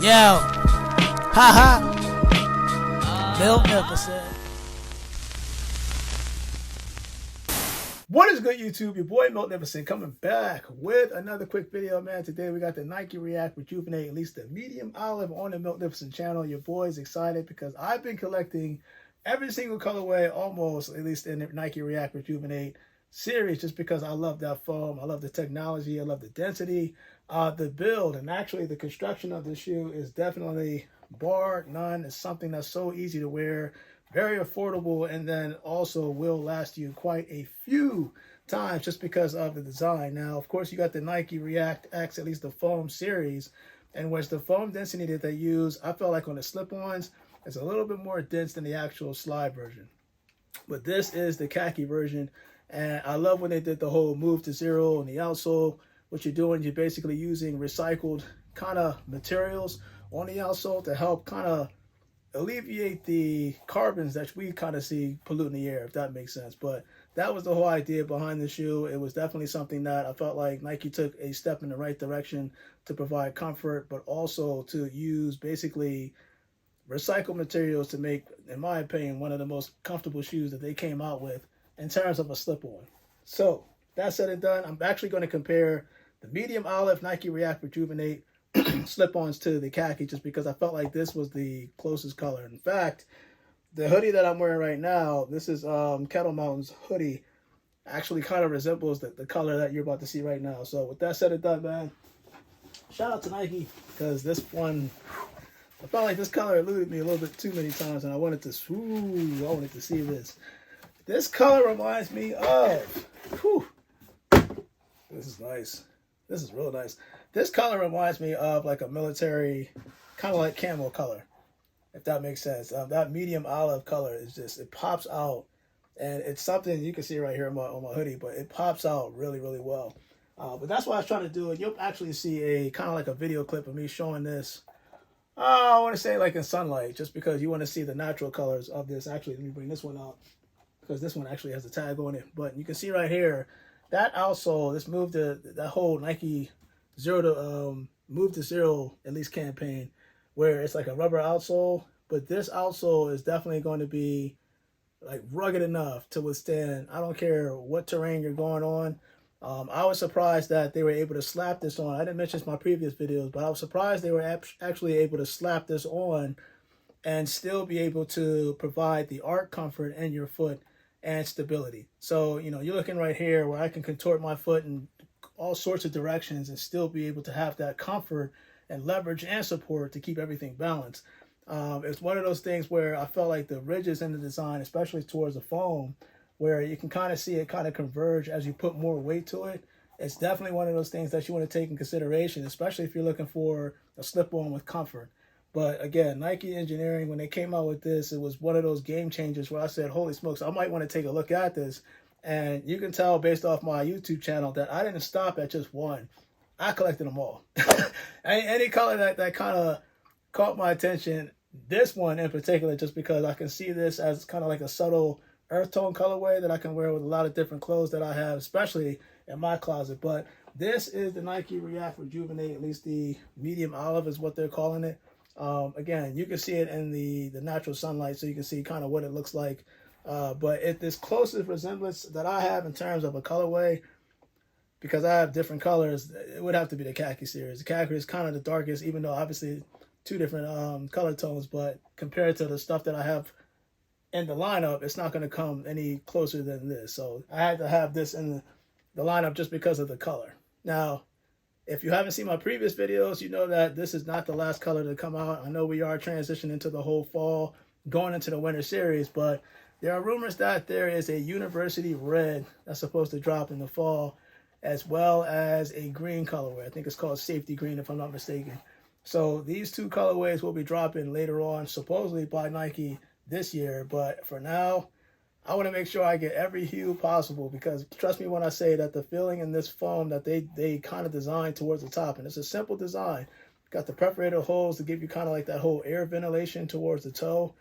Yo, haha, Miltnificent. What is good, YouTube? Your boy Miltnificent coming back with another quick video, man. Today we got the Nike Reactx Rejuven8, at least the medium olive, on the Miltnificent channel. Your boy's excited because I've been collecting every single colorway, almost, at least in the Nike Reactx Rejuven8 series, just because I love that foam. I love the technology. I love the density, the build, and actually the construction of the shoe is definitely bar none. It's something that's so easy to wear, very affordable, and then also will last you quite a few times just because of the design. Now, of course, you got the Nike Reactx, at least the foam series, in which the foam density that they use, I felt like on the slip-ons, is a little bit more dense than the actual slide version. But this is the khaki version, and I love when they did the whole move to zero on the outsole. What you're doing, you're basically using recycled kind of materials on the outsole to help kind of alleviate the carbons that we kind of see polluting the air, if that makes sense. But that was the whole idea behind the shoe. It was definitely something that I felt like Nike took a step in the right direction to provide comfort, but also to use basically recycled materials to make, in my opinion, one of the most comfortable shoes that they came out with in terms of a slip-on. So that said and done, I'm actually going to compare the medium olive Nike Reactx Rejuven8 slip-ons to the khaki, just because I felt like this was the closest color. In fact, the hoodie that I'm wearing right now, this is Kettle Mountain's hoodie, actually kind of resembles the color that you're about to see right now. So with that said and done, man, shout out to Nike, because this one, I felt like this color eluded me a little bit too many times, and I wanted to see this. This color reminds me of, this is nice. This is real nice. This color reminds me of like a military, kind of like camo color, if that makes sense. That medium olive color is just, it pops out, and it's something you can see right here on my hoodie, but it pops out really, really well. But that's what I was trying to do, and you'll actually see a kind of like a video clip of me showing this. I want to say like in sunlight, just because you want to see the natural colors of this. Actually, let me bring this one out, because this one actually has a tag on it. But you can see right here, that outsole, this move to that whole Nike move to zero at least campaign, where it's like a rubber outsole, but this outsole is definitely going to be like rugged enough to withstand, I don't care what terrain you're going on. I was surprised that they were able to slap this on. I didn't mention this in my previous videos, but I was surprised they were actually able to slap this on and still be able to provide the arch comfort in your foot and stability. So, you know, you're looking right here where I can contort my foot in all sorts of directions and still be able to have that comfort and leverage and support to keep everything balanced. It's one of those things where I felt like the ridges in the design, especially towards the foam, where you can kind of see it kind of converge as you put more weight to it. It's definitely one of those things that you want to take in consideration, especially if you're looking for a slip-on with comfort. But again, Nike engineering, when they came out with this, it was one of those game changers where I said, holy smokes, I might want to take a look at this. And you can tell based off my YouTube channel that I didn't stop at just one. I collected them all. Any color that kind of caught my attention, this one in particular, just because I can see this as kind of like a subtle earth tone colorway that I can wear with a lot of different clothes that I have, especially in my closet. But this is the Nike Reactx Rejuven8, at least the medium olive is what they're calling it. Again, you can see it in the natural sunlight, so you can see kind of what it looks like. But this closest resemblance that I have in terms of a colorway, because I have different colors, it would have to be the khaki series. The khaki is kind of the darkest, even though obviously two different color tones, but compared to the stuff that I have in the lineup, it's not going to come any closer than this. So I had to have this in the lineup just because of the color. Now, if you haven't seen my previous videos, you know that this is not the last color to come out. I know we are transitioning into the whole fall, going into the winter series, but there are rumors that there is a university red that's supposed to drop in the fall, as well as a green colorway. I think it's called safety green, if I'm not mistaken. So these two colorways will be dropping later on, supposedly by Nike this year. But for now, I want to make sure I get every hue possible, because trust me when I say that the feeling in this foam that they kind of designed towards the top, and it's a simple design. Got the perforated holes to give you kind of like that whole air ventilation towards the toe.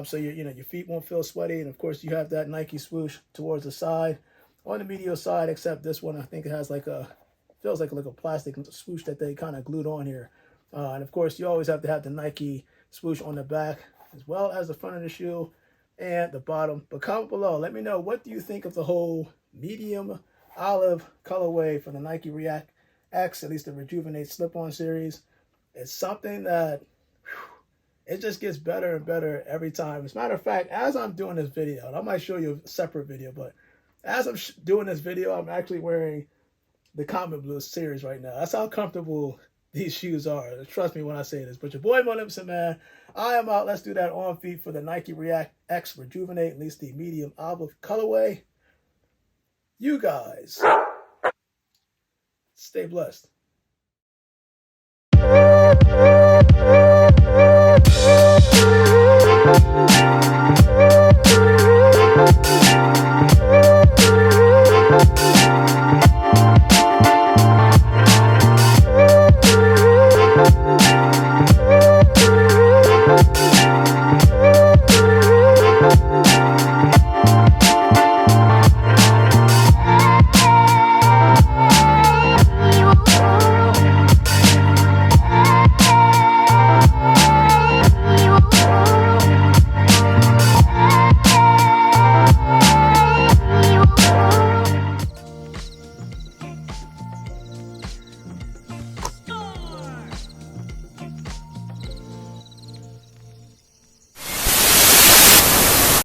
So your feet won't feel sweaty, and of course you have that Nike swoosh towards the side, on the medial side, except this one I think it has like feels like a plastic swoosh that they kind of glued on here. And of course, you always have to have the Nike swoosh on the back, as well as the front of the shoe and the bottom. But comment below, let me know, what do you think of the whole medium olive colorway for the Nike Reactx, at least the Rejuven8 Slip-On series? It's something that it just gets better and better every time. As a matter of fact, as I'm doing this video, and I might show you a separate video, but as I'm doing this video, I'm actually wearing the Comet Blue series right now. That's how comfortable these shoes are. Trust me when I say this. But your boy Miltnificent, man, I am out. Let's do that on feet for the Nike Reactx Rejuven8, at least the medium olive colorway. You guys, stay blessed.